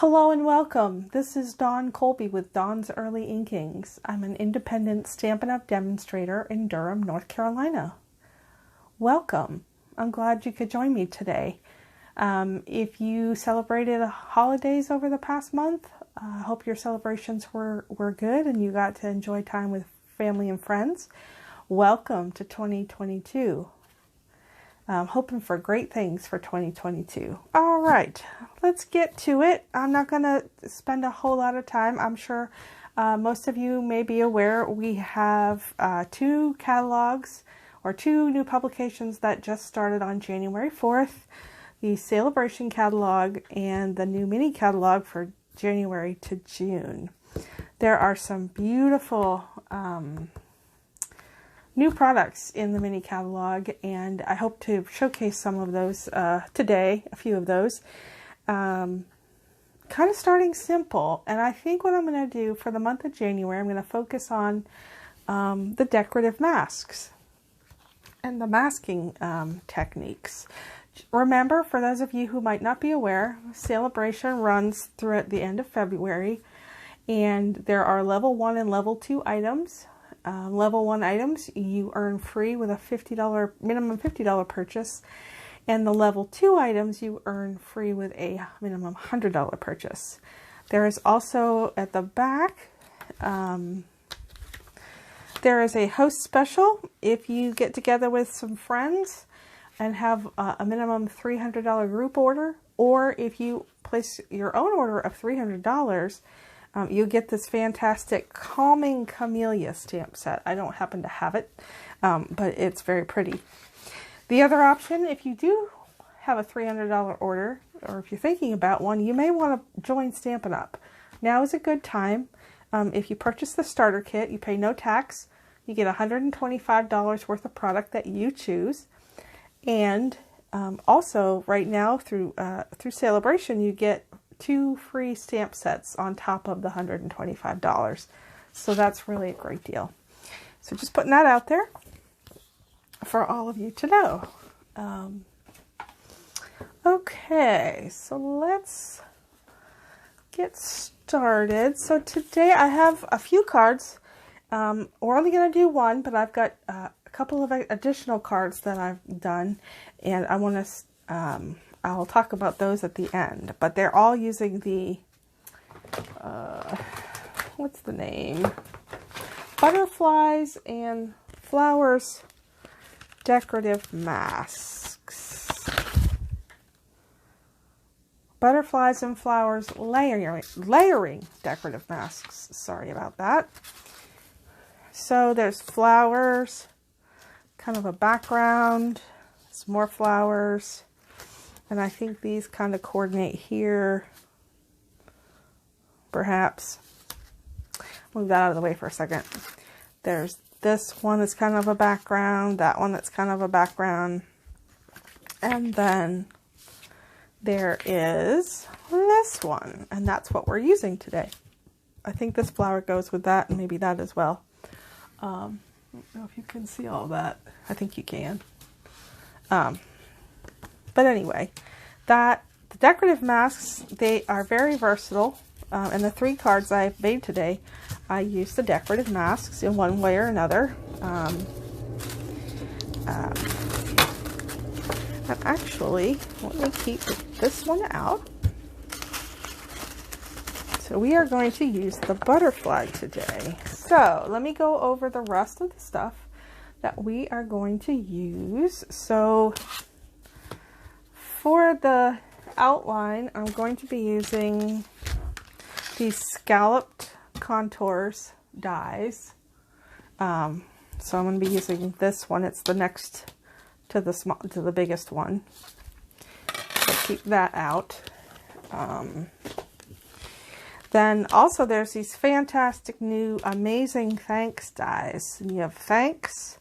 Hello and welcome. This is Dawn Colby with Dawn's Early Inkings. I'm an independent Stampin' Up! Demonstrator in Durham, North Carolina. Welcome. I'm glad you could join me today. If you celebrated holidays over the past month, I hope your celebrations were good and you got to enjoy time with family and friends. Welcome to 2022. I'm hoping for great things for 2022. All right, let's get to it. I'm not going to spend a whole lot of time. I'm sure most of you may be aware we have two catalogs or two new publications that just started on January 4th. The Celebration catalog and the new mini catalog for January to June. There are some beautiful new products in the mini catalog, and I hope to showcase some of those today, a few of those. Kind of starting simple, and I think what I'm going to do for the month of January, I'm going to focus on the decorative masks and the masking techniques. Remember, for those of you who might not be aware, Celebration runs through at the end of February, and there are level 1 and level 2 items. Level 1 items you earn free with a minimum $50 purchase, and the level 2 items you earn free with a minimum $100 purchase. There is also at the back, there is a host special. If you get together with some friends and have a minimum $300 group order, or if you place your own order of $300, you get this fantastic Calming Camellia stamp set. I don't happen to have it, but it's very pretty. The other option, if you do have a $300 order, or if you're thinking about one, you may want to join Stampin' Up! Now is a good time. If you purchase the starter kit, you pay no tax. You get $125 worth of product that you choose. And also, right now, through Celebration, you get 2 free stamp sets on top of the $125. So that's really a great deal. So just putting that out there for all of you to know. Okay, so let's get started. So today I have a few cards. We're only going to do one, but I've got a couple of additional cards that I've done, and I want to I'll talk about those at the end, but they're all using the, what's the name? Butterflies and Flowers decorative masks. Butterflies and Flowers layering decorative masks. Sorry about that. So there's flowers, kind of a background, some more flowers. And I think these kind of coordinate here, perhaps. Move that out of the way for a second. There's this one that's kind of a background, that one that's kind of a background. And then there is this one, and that's what we're using today. I think this flower goes with that, and maybe that as well. I don't know if you can see all that. I think you can. But anyway, the decorative masks, they are very versatile. And the 3 cards I've made today, I used the decorative masks in one way or another. And actually, let me keep this one out. So we are going to use the butterfly today. So let me go over the rest of the stuff that we are going to use. So for the outline, I'm going to be using these scalloped contours dies. So I'm going to be using this one. It's the next to the biggest one. So keep that out. Then also there's these fantastic new Amazing Thanks dies. And you have thanks.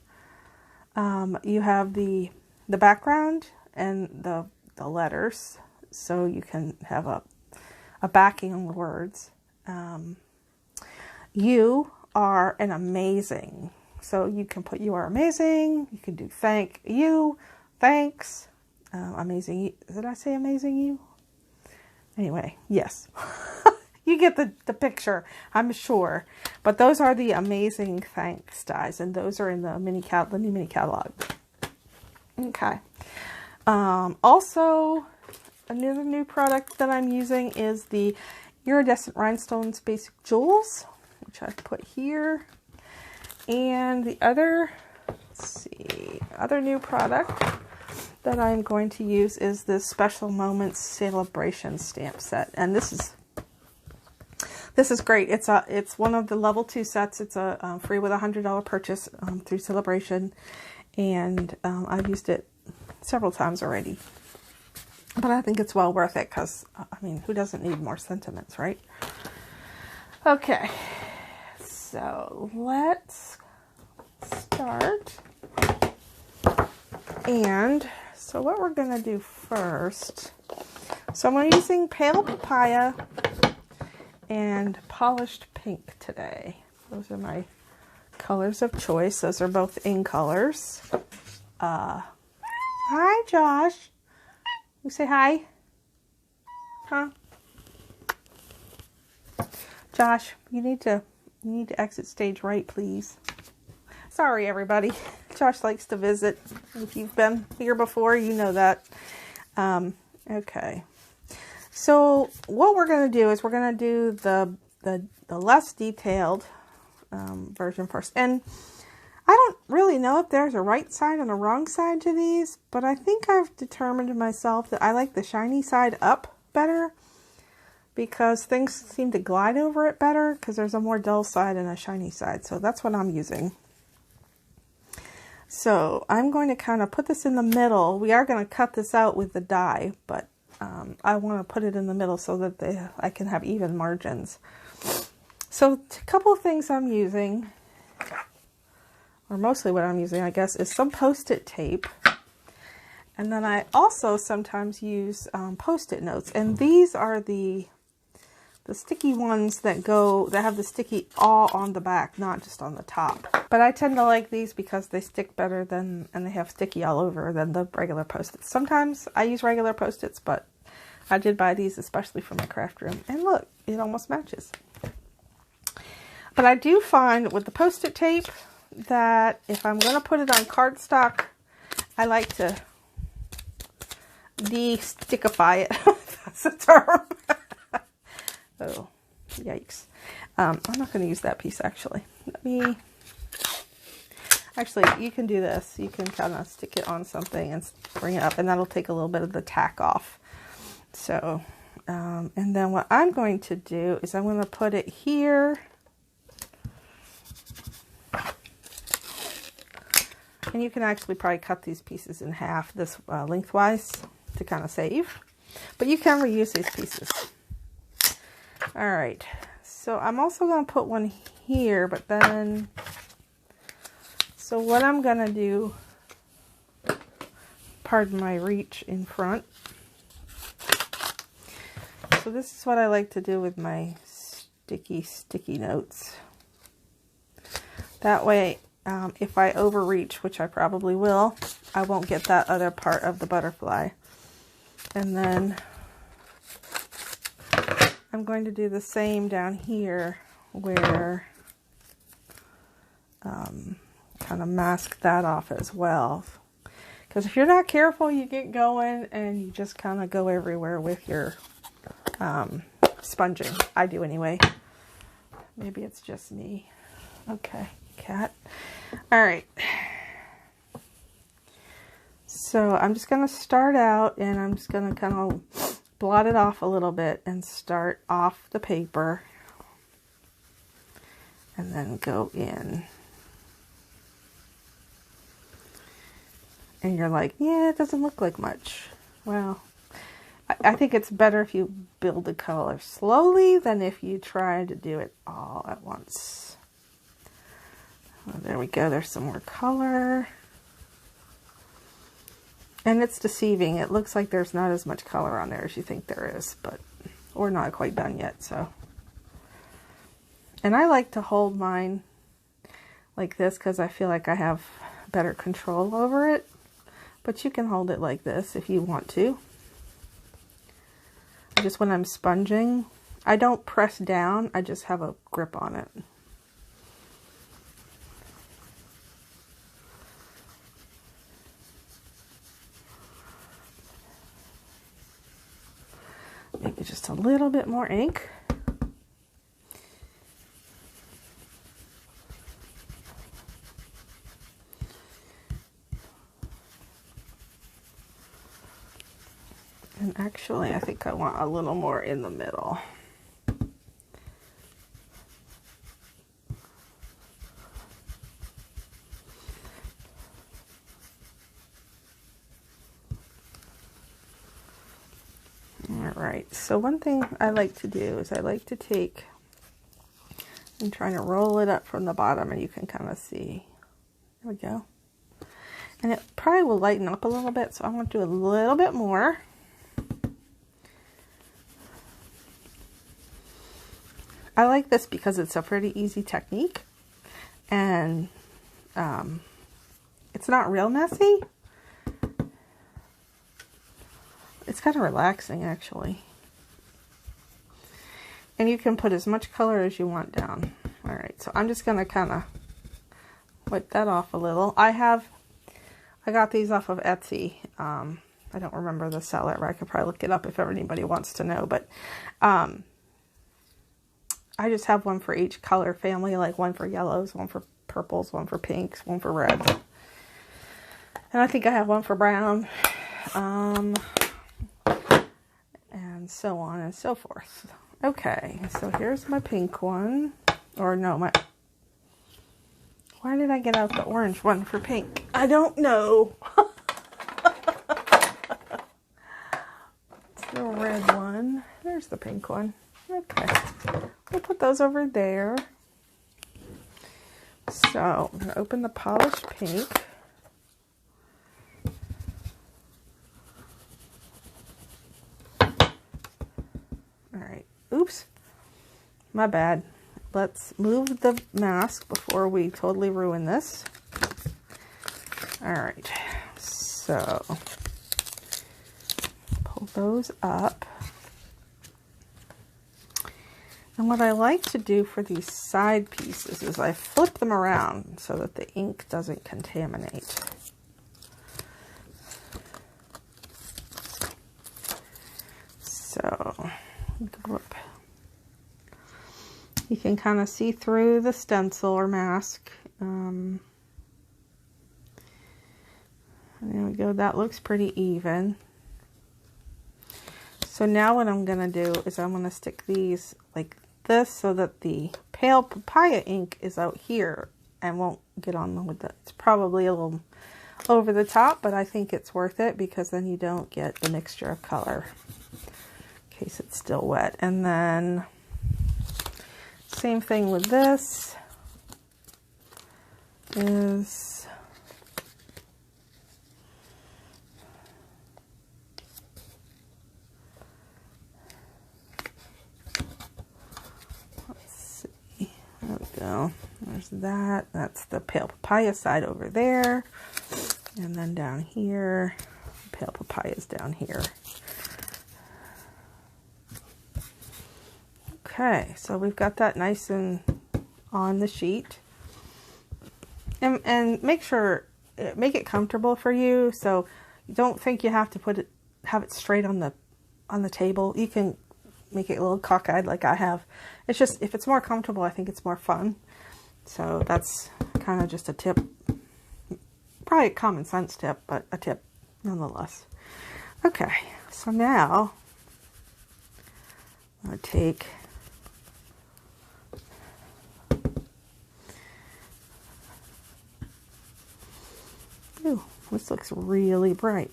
You have the background and the letters, so you can have a backing on the words. You are an amazing, so you can put you are amazing. You can do thank you, thanks, amazing. Did I say amazing you? Anyway, yes. You get the picture, I'm sure. But those are the Amazing Thanks dies, and those are in the new mini catalog. Okay. Also, another new product that I'm using is the Iridescent Rhinestones Basic Jewels, which I've put here. And the other, let's see, other new product that I'm going to use is this Special Moments Celebration stamp set. And this is great. It's one of the level 2 sets. It's a free with a $100 purchase through Celebration, and I've used it several times already. But I think it's well worth it because, I mean, who doesn't need more sentiments, right? Okay, so let's start. And so what we're going to do first, so I'm using Pale Papaya and Polished Pink today. Those are my colors of choice. Those are both in colors. Hi, Josh. You say hi? Huh? Josh, you need to exit stage right, please. Sorry, everybody. Josh likes to visit. If you've been here before, you know that. Okay. So what we're going to do is we're going to do the less detailed version first. And I don't really know if there's a right side and a wrong side to these, but I think I've determined myself that I like the shiny side up better because things seem to glide over it better because there's a more dull side and a shiny side. So that's what I'm using. So I'm going to kind of put this in the middle. We are going to cut this out with the die, but I want to put it in the middle so that I can have even margins. So a couple of things I'm using, or mostly what I'm using, I guess, is some Post-it tape. And then I also sometimes use Post-it notes. And these are the sticky ones that have the sticky all on the back, not just on the top. But I tend to like these because they stick better and they have sticky all over than the regular Post-its. Sometimes I use regular Post-its, but I did buy these especially for my craft room. And look, it almost matches. But I do find with the Post-it tape that if I'm going to put it on cardstock, I like to de-stickify it. That's a term. Oh, yikes. I'm not going to use that piece, actually. Actually, you can do this. You can kind of stick it on something and bring it up, and that'll take a little bit of the tack off. So, and then what I'm going to do is I'm going to put it here. And you can actually probably cut these pieces in half, this lengthwise, to kind of save. But you can reuse these pieces. All right, so I'm also going to put one here, but then, so what I'm going to do, pardon my reach in front. So this is what I like to do with my sticky notes. That way, if I overreach, which I probably will, I won't get that other part of the butterfly. And then I'm going to do the same down here where kind of mask that off as well. Because if you're not careful, you get going and you just kind of go everywhere with your sponging. I do anyway. Maybe it's just me. Okay, cat. All right. So I'm just going to start out and I'm just going to kind of blot it off a little bit and start off the paper and then go in. And you're like, yeah, it doesn't look like much. Well, I think it's better if you build the color slowly than if you try to do it all at once. Oh, there we go. There's some more color. And it's deceiving. It looks like there's not as much color on there as you think there is, but we're not quite done yet, so. And I like to hold mine like this because I feel like I have better control over it. But you can hold it like this if you want to. just when I'm sponging, I don't press down, I just have a grip on it. Maybe just a little bit more ink. And actually, I think I want a little more in the middle. Alright, so one thing I like to do is I like to take and try to roll it up from the bottom, and you can kind of see. There we go. And it probably will lighten up a little bit, so I'm going to do a little bit more. I like this because it's a pretty easy technique, and it's not real messy. It's kind of relaxing, actually. And you can put as much color as you want down. All right, so I'm just going to kind of wipe that off a little. I got these off of Etsy. I don't remember the seller. I could probably look it up if anybody wants to know, but I just have one for each color family, like one for yellows, one for purples, one for pinks, one for reds. And I think I have one for brown, and so on and so forth. Okay, so here's my pink one. Or no, why did I get out the orange one for pink? I don't know. It's the red one. There's the pink one. Okay, we'll put those over there. So I'm going to open the polished pink. Alright, oops, my bad. Let's move the mask before we totally ruin this. Alright, so pull those up. And what I like to do for these side pieces is I flip them around so that the ink doesn't contaminate. So, whoop. You can kind of see through the stencil or mask. There we go, that looks pretty even. So now what I'm going to do is I'm going to stick these like this so that the pale papaya ink is out here and won't get on with it. It's probably a little over the top, but I think it's worth it because then you don't get the mixture of color in case it's still wet. And then same thing with this is there we go. There's that. That's the pale papaya side over there. And then down here, pale papaya's down here. Okay, so we've got that nice and on the sheet. And make sure, make it comfortable for you. So you don't think you have to have it straight on the table. You can make it a little cockeyed like I have. It's just, if it's more comfortable, I think it's more fun. So that's kind of just a tip. Probably a common sense tip, but a tip nonetheless. Okay, so now I'm going to take ooh, this looks really bright,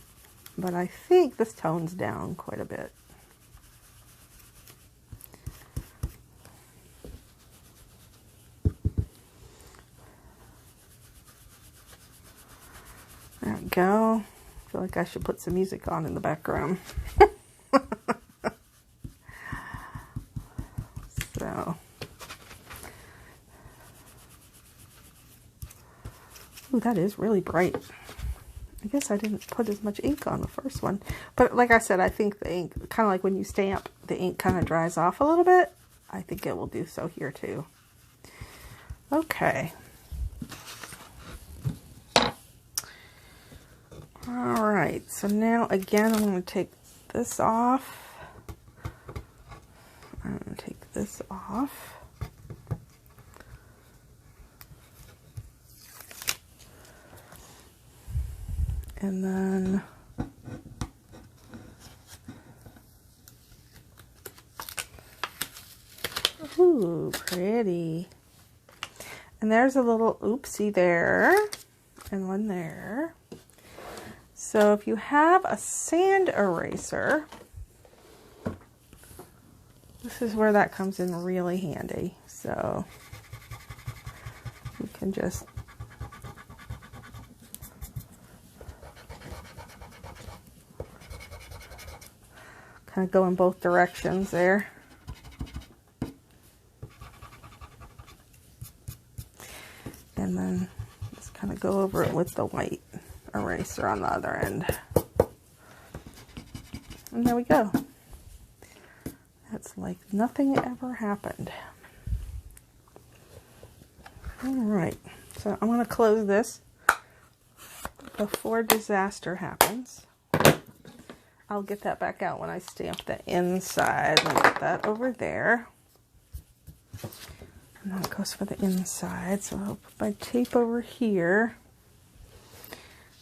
but I think this tones down quite a bit. There we go. I feel like I should put some music on in the background. So, ooh, that is really bright. I guess I didn't put as much ink on the first one. But like I said, I think the ink, kind of like when you stamp, the ink kind of dries off a little bit, I think it will do so here too. Okay. All right, so now again, I'm going to take this off. I'm going to take this off. And then ooh, pretty. And there's a little oopsie there and one there. So if you have a sand eraser, this is where that comes in really handy. So you can just kind of go in both directions there. And then just kind of go over it with the white eraser on the other end. And there we go. That's like nothing ever happened. All right, so I'm going to close this before disaster happens. I'll get that back out when I stamp the inside. Let me get that over there. And that goes for the inside. So I'll put my tape over here.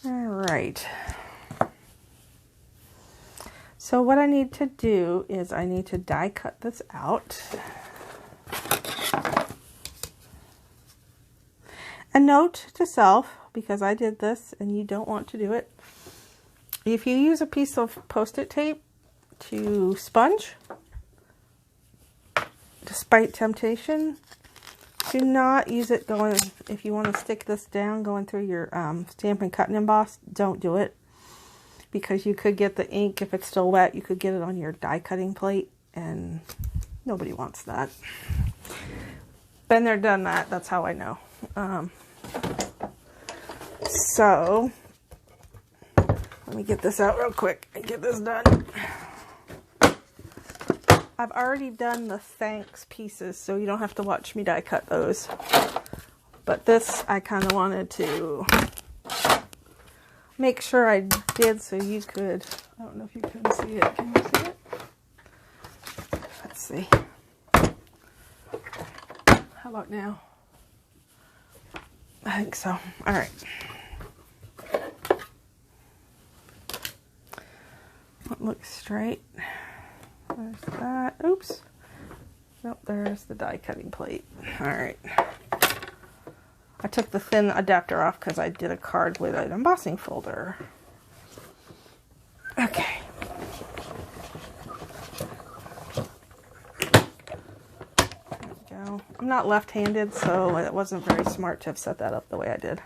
All right. So what I need to do is I need to die cut this out. A note to self, because I did this and you don't want to do it. If you use a piece of Post-it tape to sponge, despite temptation, do not use it going, if you want to stick this down going through your Stampin' Cut and Emboss, don't do it. Because you could get the ink, if it's still wet, you could get it on your die cutting plate, and nobody wants that. Been there, done that, that's how I know. So, let me get this out real quick and get this done. I've already done the thanks pieces, so you don't have to watch me die cut those. But this, I kind of wanted to make sure I did so you could, I don't know if you can see it. Can you see it? Let's see. How about now? I think so. All right. It looks straight. There's that. Oops. Nope, there's the die cutting plate. All right. I took the thin adapter off because I did a card with an embossing folder. Okay. There we go. I'm not left-handed, so it wasn't very smart to have set that up the way I did.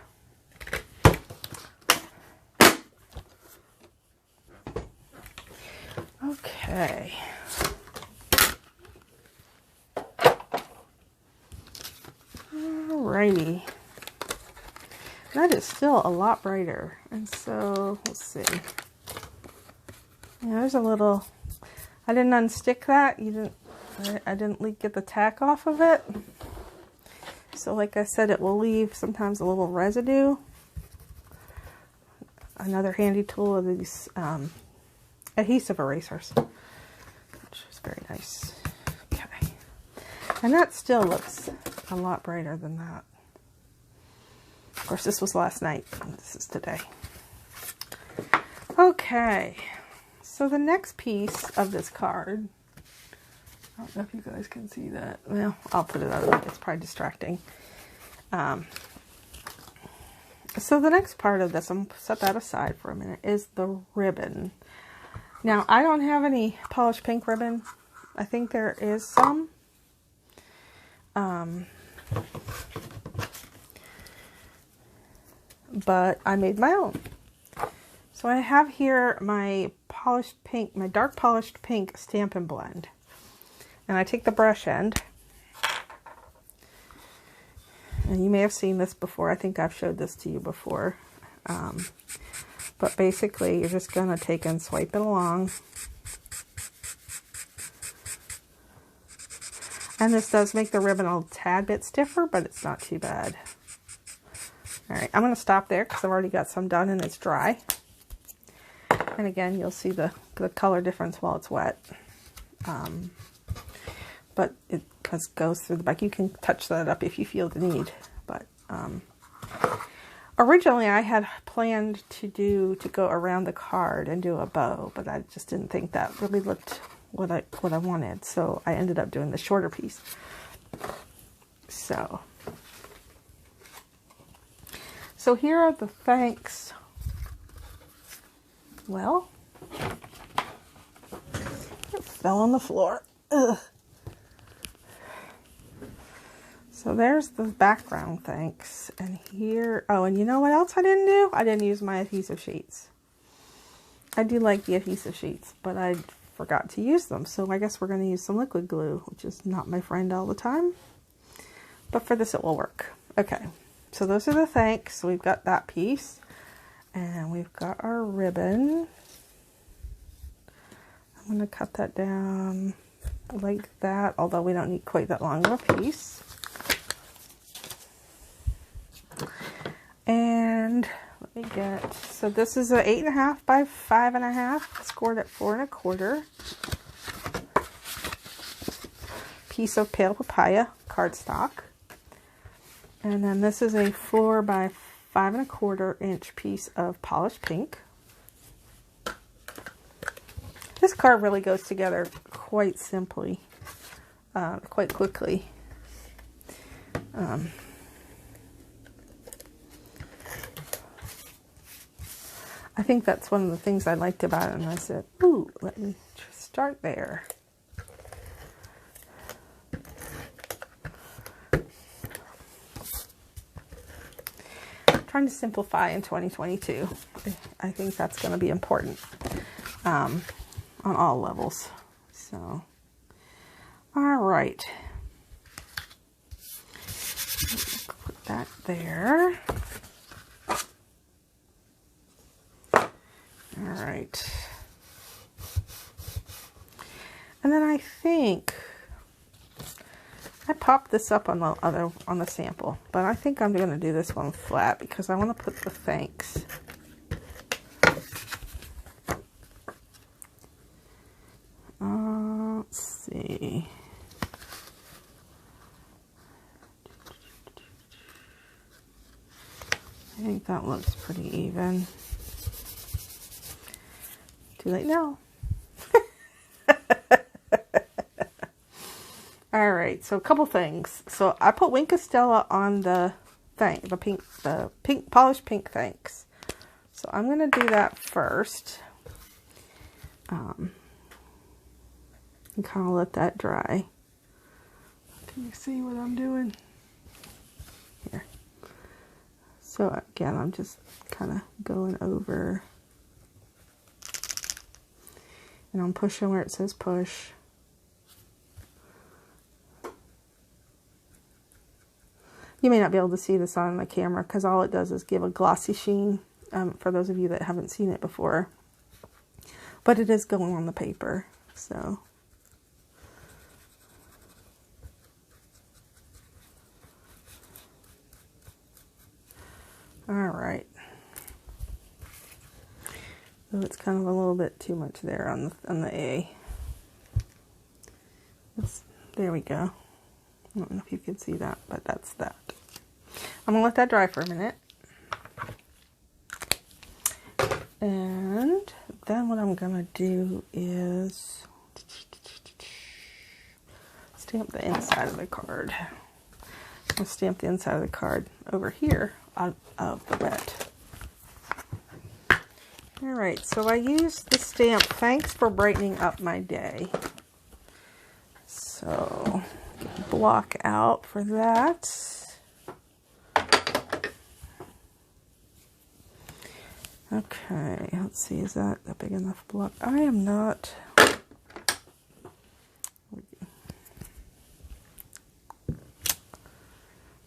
Okay. Alrighty. That is still a lot brighter. And so, let's see. Yeah, there's a little, I didn't unstick that. I didn't get the tack off of it. So like I said, it will leave sometimes a little residue. Another handy tool are these adhesive erasers, which is very nice. Okay. And that still looks a lot brighter than that. Of course, this was last night, and this is today. Okay, so the next piece of this card, I don't know if you guys can see that. Well, I'll put it out. It's probably distracting. So the next part of this, I'm going to set that aside for a minute, is the ribbon. Now, I don't have any polished pink ribbon. I think there is some. But I made my own. So I have here my polished pink, my dark polished pink Stampin' Blend. And I take the brush end. And you may have seen this before. I think I've showed this to you before. But basically, you're just going to take and swipe it along. And this does make the ribbon a tad bit stiffer, but it's not too bad. All right, I'm going to stop there because I've already got some done and it's dry. And again, you'll see the color difference while it's wet. But it goes through the back. You can touch that up if you feel the need. But originally I had planned to go around the card and do a bow, but I just didn't think that really looked what I wanted. So I ended up doing the shorter piece. So here are the thanks. Well, it fell on the floor. Ugh. So there's the background thanks. And here, oh, and you know what else I didn't do? I didn't use my adhesive sheets. I do like the adhesive sheets, but I forgot to use them. So I guess we're going to use some liquid glue, which is not my friend all the time. But for this, it will work. Okay, so those are the thanks. We've got that piece. And we've got our ribbon. I'm going to cut that down like that, although we don't need quite that long of a piece. And let me get, so this is a 8.5 by 5.5, scored at 4 1/4. Piece of pale papaya cardstock. And then this is a 4 by 5 1/4 inch piece of polished pink. This card really goes together quite simply, quite quickly. I think that's one of the things I liked about it, and I said, ooh, let me just start there. Trying to simplify in 2022. I think that's going to be important on all levels. So, all right. Put that there. All right. And then I think I popped this up on the sample, but I think I'm going to do this one flat because I want to put the thanks. Let's see. I think that looks pretty even. Too late now. All right, so a couple things. So I put Wink of Stella on the pink polished pink thanks. So I'm gonna do that first. And kind of let that dry. Can you see what I'm doing? Here. So again, I'm just kind of going over. And I'm pushing where it says push. You may not be able to see this on the camera because all it does is give a glossy sheen for those of you that haven't seen it before. But it is going on the paper, so. All right. So it's kind of a little bit too much there on the A. There we go. I don't know if you can see that, but that's that. I'm gonna let that dry for a minute. And then what I'm gonna do is stamp the inside of the card. I'll stamp the inside of the card over here out of the wet. Alright, so I used the stamp Thanks for Brightening Up My Day. So, block out for that. Okay, let's see, is that a big enough block? I am not.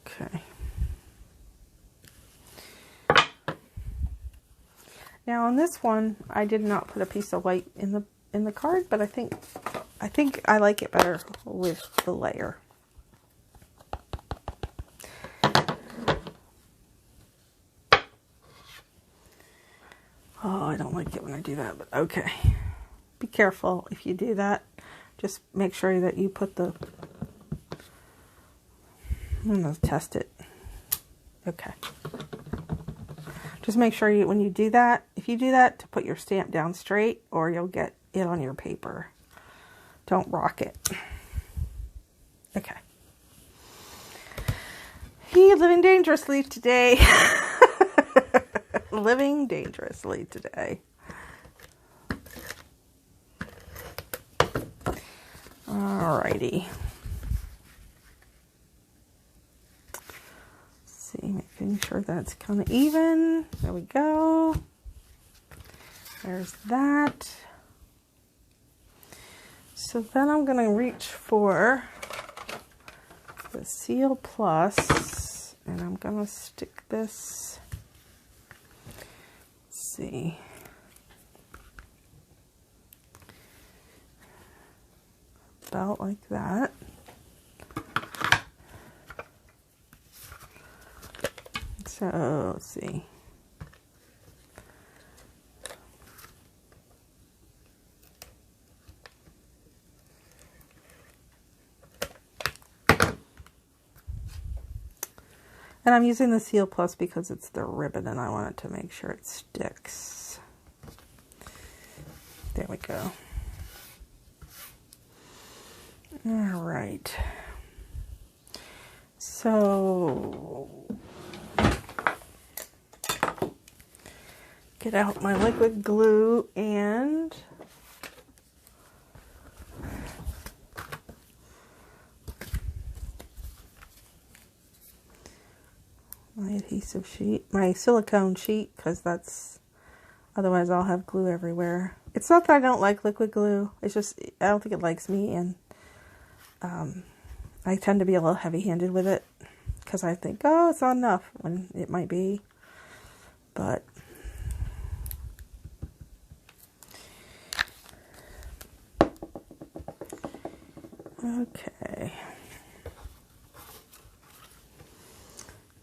Okay. Now on this one, I did not put a piece of white in the card, but I think I think I like it better with the layer. Oh, I don't like it when I do that, but okay. Be careful if you do that. Just make sure that you put the... I'm going to test it. Okay. Just make sure you, when you do that, if you do that, to put your stamp down straight or you'll get it on your paper. Don't rock it. Okay. Living dangerously today. Living dangerously today. Alrighty. See, making sure that's kind of even. There we go. There's that. So then I'm going to reach for the Seal Plus, and I'm going to stick this, let's see, about like that. So let's see. And I'm using the Seal Plus because it's the ribbon and I want it to make sure it sticks. There we go. All right. So, get out my liquid glue and my adhesive sheet, my silicone sheet, because that's, otherwise I'll have glue everywhere. It's not that I don't like liquid glue, it's just, I don't think it likes me, and I tend to be a little heavy-handed with it, because I think, oh, it's not enough, when it might be, but okay.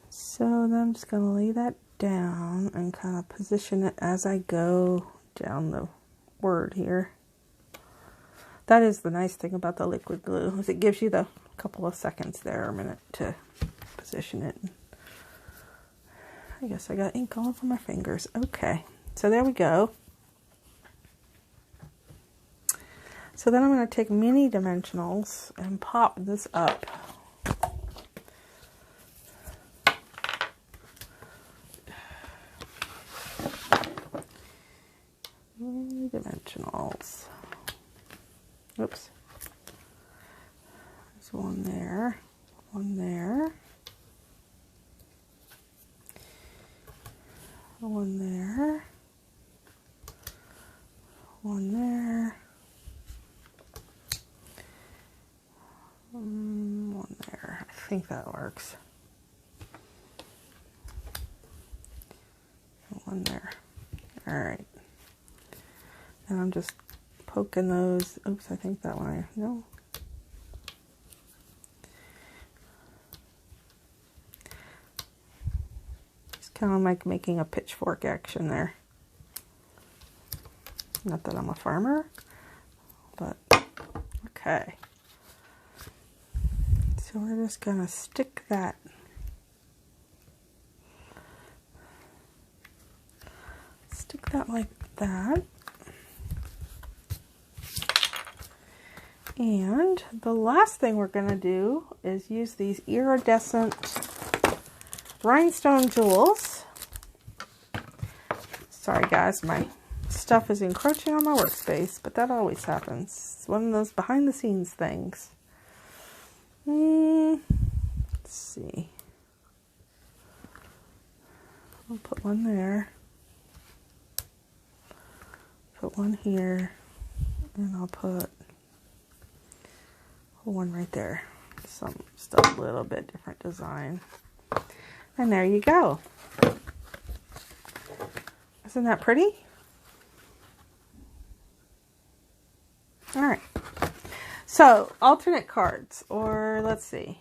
So then I'm just going to lay that down and kind of position it as I go down the word here. That is the nice thing about the liquid glue, is it gives you the couple of seconds there, a minute to position it. I guess I got ink all over my fingers. Okay, so there we go. So then I'm going to take mini dimensionals and pop this up. Dimensionals. Oops. There's one there, one there, one there, one there, one there. I think that works. One there. All right. And I'm just poking those. Oops, I think that one, no. Just kind of like making a pitchfork action there. Not that I'm a farmer, but okay. So we're just gonna stick that. Stick that like that. And the last thing we're going to do is use these iridescent rhinestone jewels. Sorry guys, my stuff is encroaching on my workspace, but that always happens. It's one of those behind the scenes things. Let's see. I'll put one there. Put one here. And I'll put one right there. Just a little bit different design. And there you go. Isn't that pretty? All right. So, alternate cards, or let's see.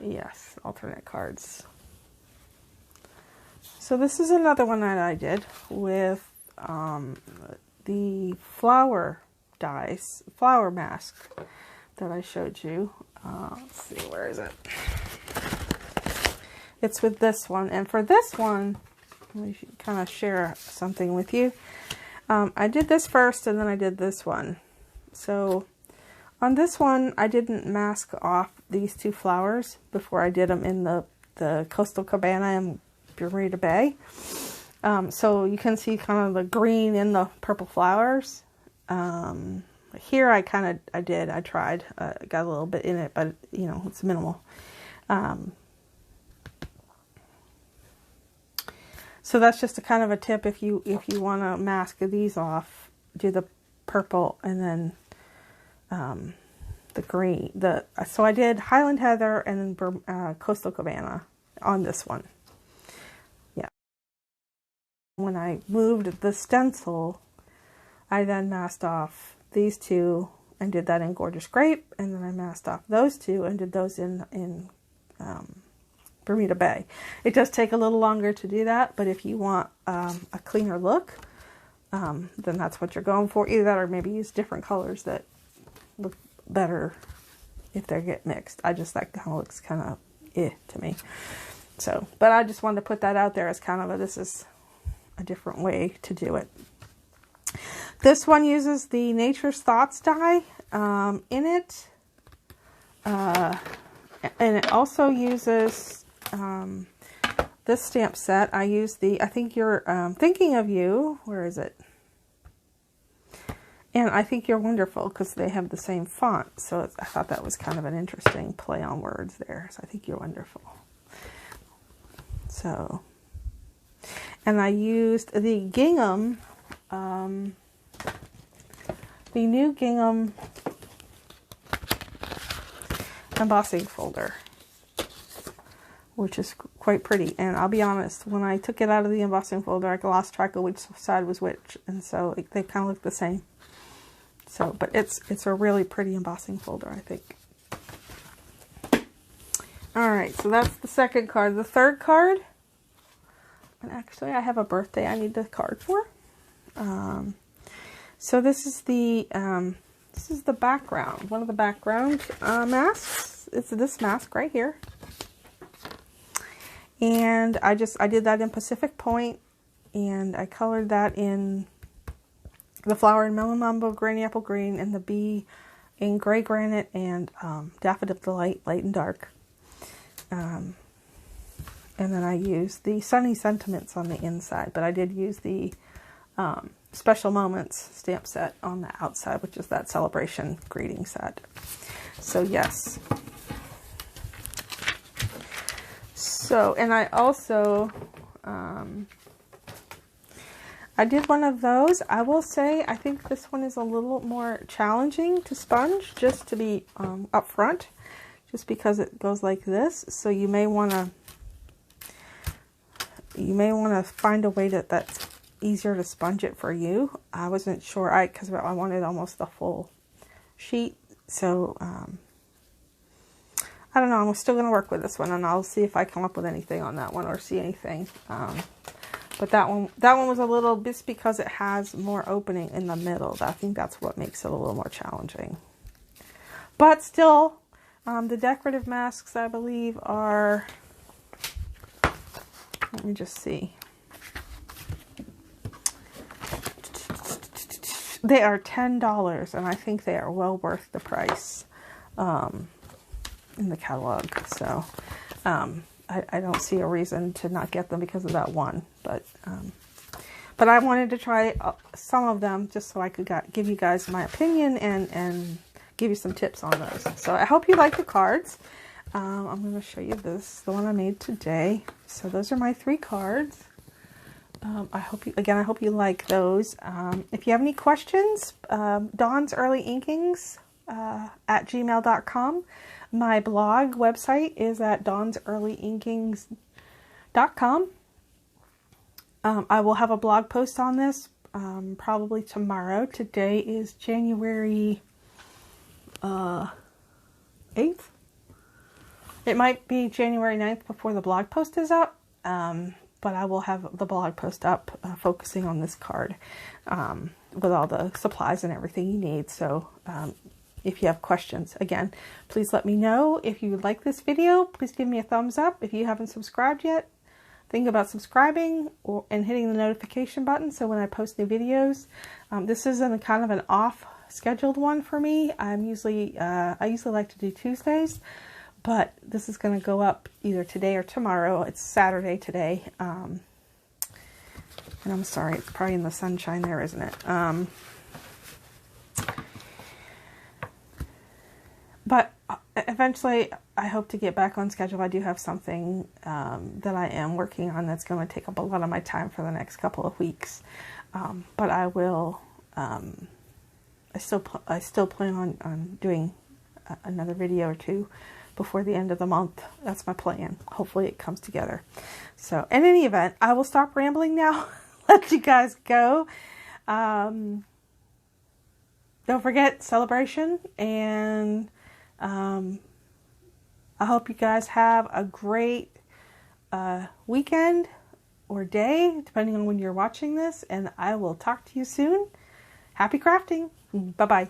Yes, alternate cards. So this is another one that I did with the flower dies, flower mask that I showed you. Let's see, where is it? It's with this one. And for this one, let me kind of share something with you. I did this first and then I did this one. So on this one, I didn't mask off these two flowers before I did them in the Coastal Cabana in Bermuda Bay. So you can see kind of the green in the purple flowers. Here I tried, got a little bit in it, but you know, it's minimal. So that's just a kind of a tip if you want to mask these off, do the purple and then the green. So I did Highland Heather and then Coastal Cabana on this one. Yeah. When I moved the stencil, I then masked off these two and did that in Gorgeous Grape, and then I masked off those two and did those in Bermuda Bay. It does take a little longer to do that, but if you want a cleaner look, then that's what you're going for. Either that or maybe use different colors that look better if they get mixed. That kind of looks kind of to me. So, but I just wanted to put that out there as kind of this is a different way to do it. This one uses the Nature's Thoughts die in it. And it also uses this stamp set. I use I Think You're Thinking of You. Where is it? And I Think You're Wonderful, because they have the same font. So I thought that was kind of an interesting play on words there. So I Think You're Wonderful. So, and I used the gingham, the new gingham embossing folder, which is quite pretty. And I'll be honest, when I took it out of the embossing folder, I lost track of which side was which, and so they kind of look the same. So, but it's a really pretty embossing folder, I think. All right, so that's the second card. The third card, and actually I have a birthday I need the card for. So this is the background, one of the background masks. It's this mask right here. And I did that in Pacific Point, and I colored that in the flower in Melon Mambo, Granny Apple Green, and the bee in Gray Granite and Daffodil Delight, light and dark. And then I used the Sunny Sentiments on the inside, but I did use the Special Moments stamp set on the outside, which is that celebration greeting set. So yes. So, and I also, I did one of those. I will say, I think this one is a little more challenging to sponge, just to be upfront, just because it goes like this. So you may want to find a way that's easier to sponge it for you. I wasn't sure, because I wanted almost the full sheet. So, I don't know. I'm still going to work with this one, and I'll see if I come up with anything on that one or see anything. But that one was a little, just because it has more opening in the middle. I think that's what makes it a little more challenging. But still, the decorative masks, I believe, are, let me just see. They are $10, and I think they are well worth the price in the catalog. So I don't see a reason to not get them because of that one. But I wanted to try some of them just so I could give you guys my opinion and give you some tips on those. So I hope you like the cards. I'm going to show you the one I made today. So those are my 3 cards. I hope you like those. If you have any questions, Dawn's Early Inkings at gmail.com. My blog website is at dawnsearlyinkings.com. I will have a blog post on this probably tomorrow. Today is January 8th. It might be January 9th before the blog post is up, but I will have the blog post up focusing on this card with all the supplies and everything you need. So if you have questions, again, please let me know. If you like this video, please give me a thumbs up. If you haven't subscribed yet, think about subscribing and hitting the notification button so when I post new videos. This isn't kind of an off scheduled one for me. I usually like to do Tuesdays, but this is going to go up either today or tomorrow. It's Saturday today. And I'm sorry, it's probably in the sunshine there, isn't it? But eventually, I hope to get back on schedule. I do have something that I am working on that's going to take up a lot of my time for the next couple of weeks. But I will. I still plan on doing another video or two before the end of the month. That's my plan. Hopefully, it comes together. So, in any event, I will stop rambling now. Let you guys go. Don't forget celebration, and I hope you guys have a great weekend or day, depending on when you're watching this, and I will talk to you soon. Happy crafting. Bye-bye.